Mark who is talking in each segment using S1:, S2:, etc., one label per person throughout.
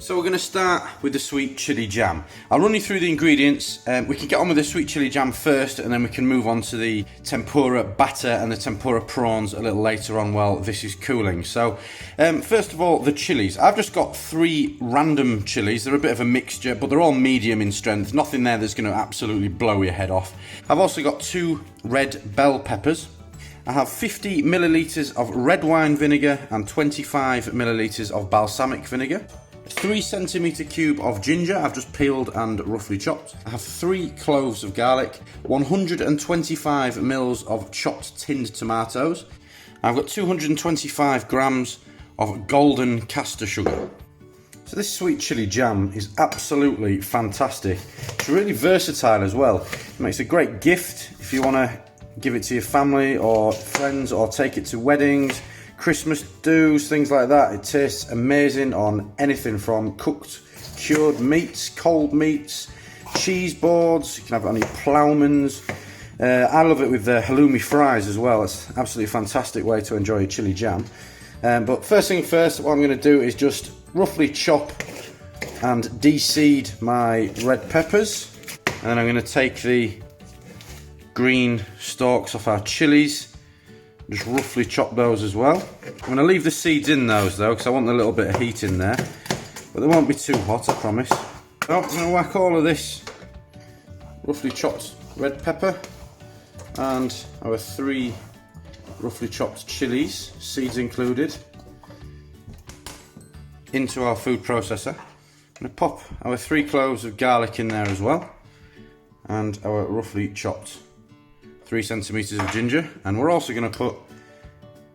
S1: So we're going to start with the sweet chili jam. I'll run you through the ingredients. We can get on with the sweet chili jam first, and then we can move on to the tempura batter and the tempura prawns a little later on while this is cooling. So first of all, the chilies. I've just got 3 random chilies. They're a bit of a mixture, but they're all medium in strength. Nothing there that's going to absolutely blow your head off. I've also got 2 red bell peppers. I have 50 millilitres of red wine vinegar and 25 millilitres of balsamic vinegar. 3 centimetre cube of ginger I've just peeled and roughly chopped. I have 3 cloves of garlic, 125 mils of chopped tinned tomatoes. I've got 225 grams of golden caster sugar. So this sweet chili jam is absolutely fantastic. It's really versatile as well. It makes a great gift if you want to give it to your family or friends, or take it to weddings, Christmas do's, things like that. It tastes amazing on anything from cooked, cured meats, cold meats, cheese boards. You can have it on your ploughmans. I love it with the halloumi fries as well. It's an absolutely fantastic way to enjoy a chili jam. But first thing first, what I'm going to do is just roughly chop and de-seed my red peppers. And then I'm going to take the green stalks off our chilies. Just roughly chop those as well. I'm going to leave the seeds in those though, because I want a little bit of heat in there. But they won't be too hot, I promise. So I'm going to whack all of this roughly chopped red pepper and our 3 roughly chopped chilies, seeds included, into our food processor. I'm going to pop our 3 cloves of garlic in there as well, and our roughly chopped 3 centimetres of ginger, and we're also going to put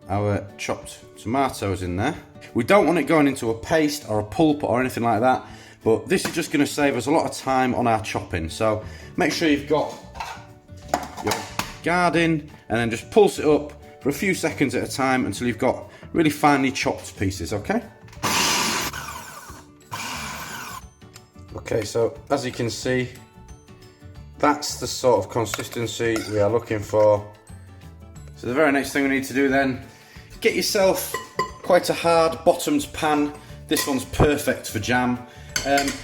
S1: our chopped tomatoes in there. We don't want it going into a paste or a pulp or anything like that, but this is just going to save us a lot of time on our chopping. So make sure you've got your guard in, and then just pulse it up for a few seconds at a time until you've got really finely chopped pieces, okay? Okay, so as you can see, that's the sort of consistency we are looking for. So the very next thing we need to do then, get yourself quite a hard bottomed pan. This one's perfect for jam.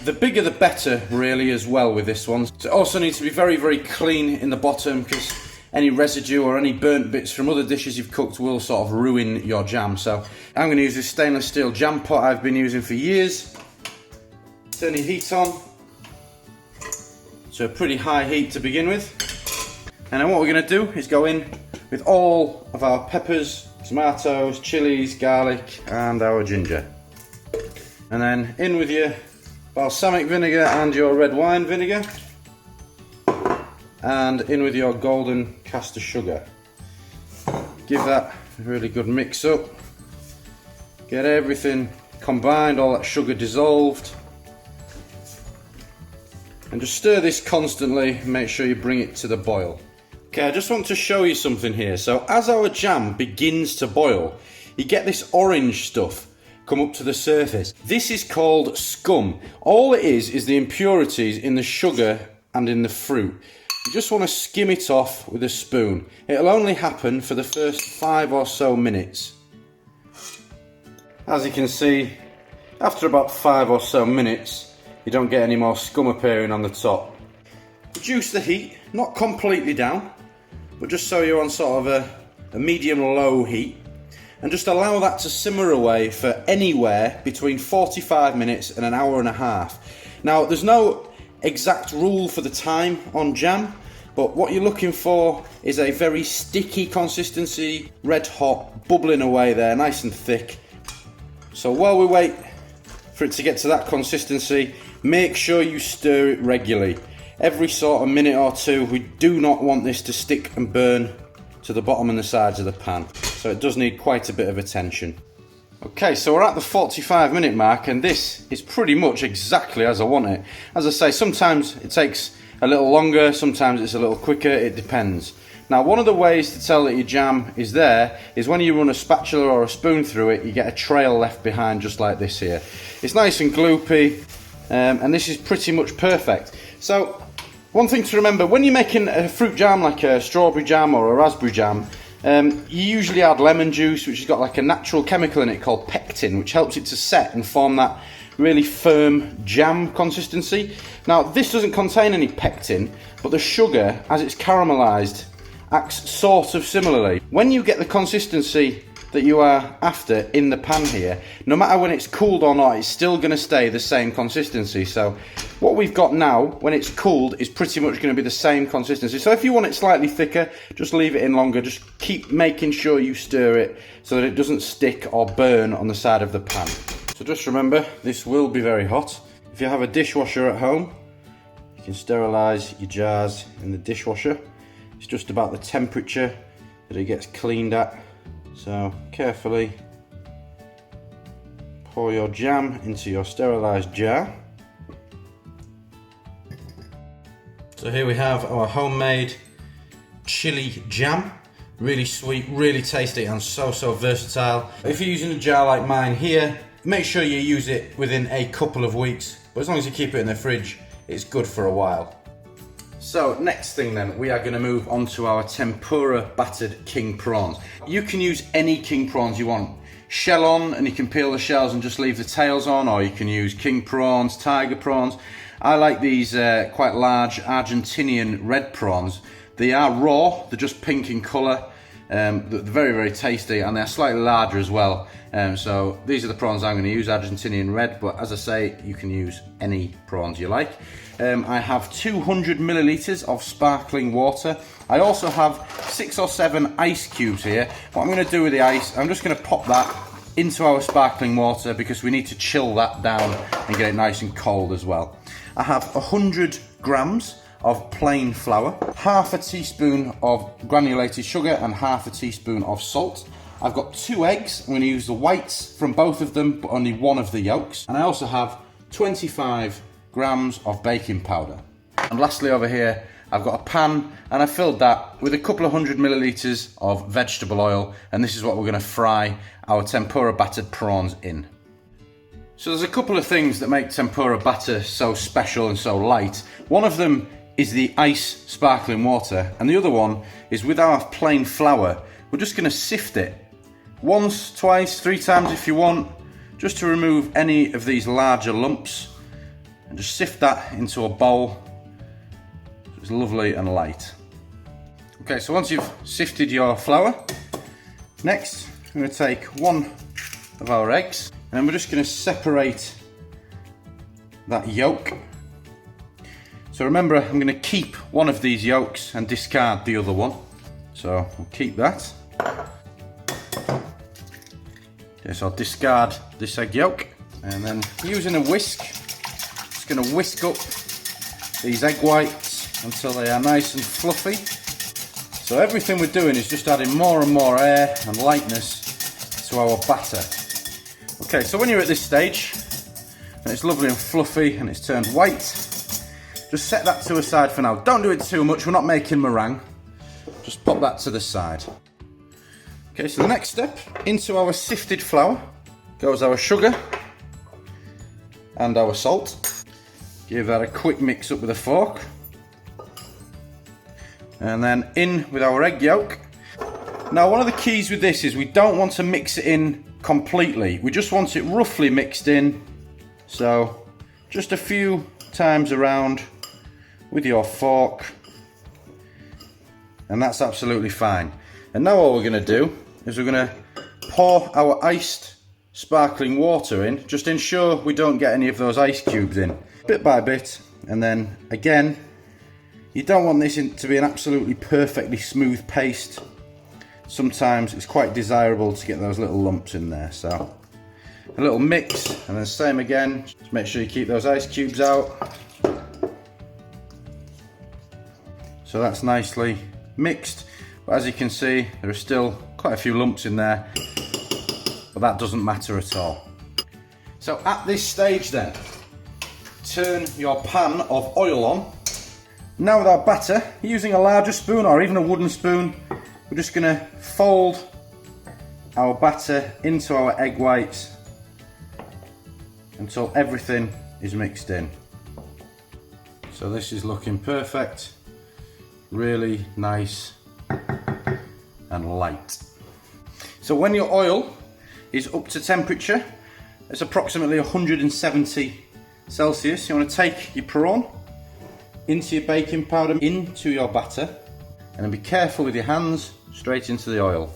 S1: The bigger the better really as well with this one. So it also needs to be very, very clean in the bottom, because any residue or any burnt bits from other dishes you've cooked will sort of ruin your jam. So I'm going to use this stainless steel jam pot I've been using for years. Turn your heat on to a pretty high heat to begin with, and then what we're going to do is go in with all of our peppers, tomatoes, chilies, garlic and our ginger, and then in with your balsamic vinegar and your red wine vinegar, and in with your golden caster sugar. Give that a really good mix up, get everything combined, all that sugar dissolved. And just stir this constantly, make sure you bring it to the boil. Okay, I just want to show you something here. So as our jam begins to boil, you get this orange stuff come up to the surface. This is called scum. All it is the impurities in the sugar and in the fruit. You just want to skim it off with a spoon. It'll only happen for the first 5 or so minutes. As you can see, after about 5 or so minutes, you don't get any more scum appearing on the top. Reduce the heat, not completely down, but just so you're on sort of a medium-low heat, and just allow that to simmer away for anywhere between 45 minutes and an hour and a half. Now, there's no exact rule for the time on jam, but what you're looking for is a very sticky consistency, red hot, bubbling away there, nice and thick. So while we wait for it to get to that consistency, make sure you stir it regularly. Every sort of minute or two. We do not want this to stick and burn to the bottom and the sides of the pan. So it does need quite a bit of attention. Okay, so we're at the 45-minute mark, and this is pretty much exactly as I want it. As I say, sometimes it takes a little longer, sometimes it's a little quicker, it depends. Now, one of the ways to tell that your jam is there is when you run a spatula or a spoon through it, you get a trail left behind just like this here. It's nice and gloopy, and this is pretty much perfect. So, one thing to remember, when you're making a fruit jam like a strawberry jam or a raspberry jam, You usually add lemon juice, which has got like a natural chemical in it called pectin, which helps it to set and form that really firm jam consistency. Now, this doesn't contain any pectin, but the sugar, as it's caramelised, acts sort of similarly. When you get the consistency that you are after in the pan here, no matter when it's cooled or not, it's still going to stay the same consistency. So what we've got now, when it's cooled, is pretty much going to be the same consistency. So if you want it slightly thicker, just leave it in longer. Just keep making sure you stir it so that it doesn't stick or burn on the side of the pan. So just remember, this will be very hot. If you have a dishwasher at home, you can sterilise your jars in the dishwasher. It's just about the temperature that it gets cleaned at. So carefully pour your jam into your sterilised jar. So here we have our homemade chili jam. Really sweet, really tasty, and so versatile. If you're using a jar like mine here, make sure you use it within a couple of weeks, but as long as you keep it in the fridge, it's good for a while. So next thing then, we are going to move on to our tempura battered king prawns. You can use any king prawns you want. Shell on, and you can peel the shells and just leave the tails on, or you can use king prawns, tiger prawns. I like these quite large Argentinian red prawns. They are raw, they're just pink in colour. They're very tasty, and they're slightly larger as well. So these are the prawns I'm going to use, Argentinian red, but as I say, you can use any prawns you like. I have 200 millilitres of sparkling water. I also have 6 or 7 ice cubes here. What I'm going to do with the ice, I'm just going to pop that into our sparkling water because we need to chill that down and get it nice and cold as well. I have 100 grams of plain flour, half a teaspoon of granulated sugar and half a teaspoon of salt. I've got 2 eggs. I'm going to use the whites from both of them, but only one of the yolks. And I also have 25 grams of baking powder. And lastly over here, I've got a pan, and I filled that with a couple of 100 millilitres of vegetable oil, and this is what we're going to fry our tempura battered prawns in. So there's a couple of things that make tempura batter so special and so light. One of them is the ice sparkling water, and the other one is with our plain flour. We're just going to sift it once, twice, 3 times if you want, just to remove any of these larger lumps, and just sift that into a bowl. It's lovely and light. Okay, so once you've sifted your flour, next I'm going to take one of our eggs, and then we're just going to separate that yolk. So remember, I'm going to keep one of these yolks and discard the other one. So we'll keep that. Okay, so I'll discard this egg yolk, and then using a whisk, just going to whisk up these egg whites until they are nice and fluffy. So everything we're doing is just adding more and more air and lightness to our batter. Okay, so when you're at this stage, and it's lovely and fluffy and it's turned white, just set that to a side for now. Don't do it too much, we're not making meringue. Just pop that to the side. Okay, so the next step, into our sifted flour goes our sugar and our salt. Give that a quick mix up with a fork. And then in with our egg yolk. Now, one of the keys with this is we don't want to mix it in completely. We just want it roughly mixed in. So just a few times around with your fork, and that's absolutely fine. And now all we're going to do is we're going to pour our iced sparkling water in. Just ensure we don't get any of those ice cubes in, bit by bit. And then again, you don't want this to be an absolutely perfectly smooth paste. Sometimes it's quite desirable to get those little lumps in there. So a little mix, and then same again. Just make sure you keep those ice cubes out. So that's nicely mixed, but as you can see, there are still quite a few lumps in there, but that doesn't matter at all. So at this stage then, turn your pan of oil on. Now with our batter, using a larger spoon or even a wooden spoon, we're just going to fold our batter into our egg whites until everything is mixed in. So this is looking perfect, really nice and light. So when your oil is up to temperature, it's approximately 170 Celsius, you want to take your prawn into your baking powder, into your batter, and then be careful with your hands, straight into the oil.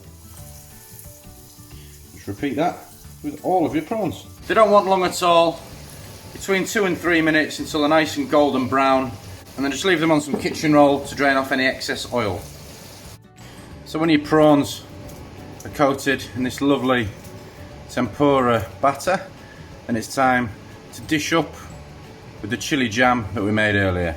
S1: Just repeat that with all of your prawns. They don't want long at all, between 2 and 3 minutes until they're nice and golden brown, and then just leave them on some kitchen roll to drain off any excess oil. So when your prawns are coated in this lovely tempura batter, then it's time to dish up with the chili jam that we made earlier.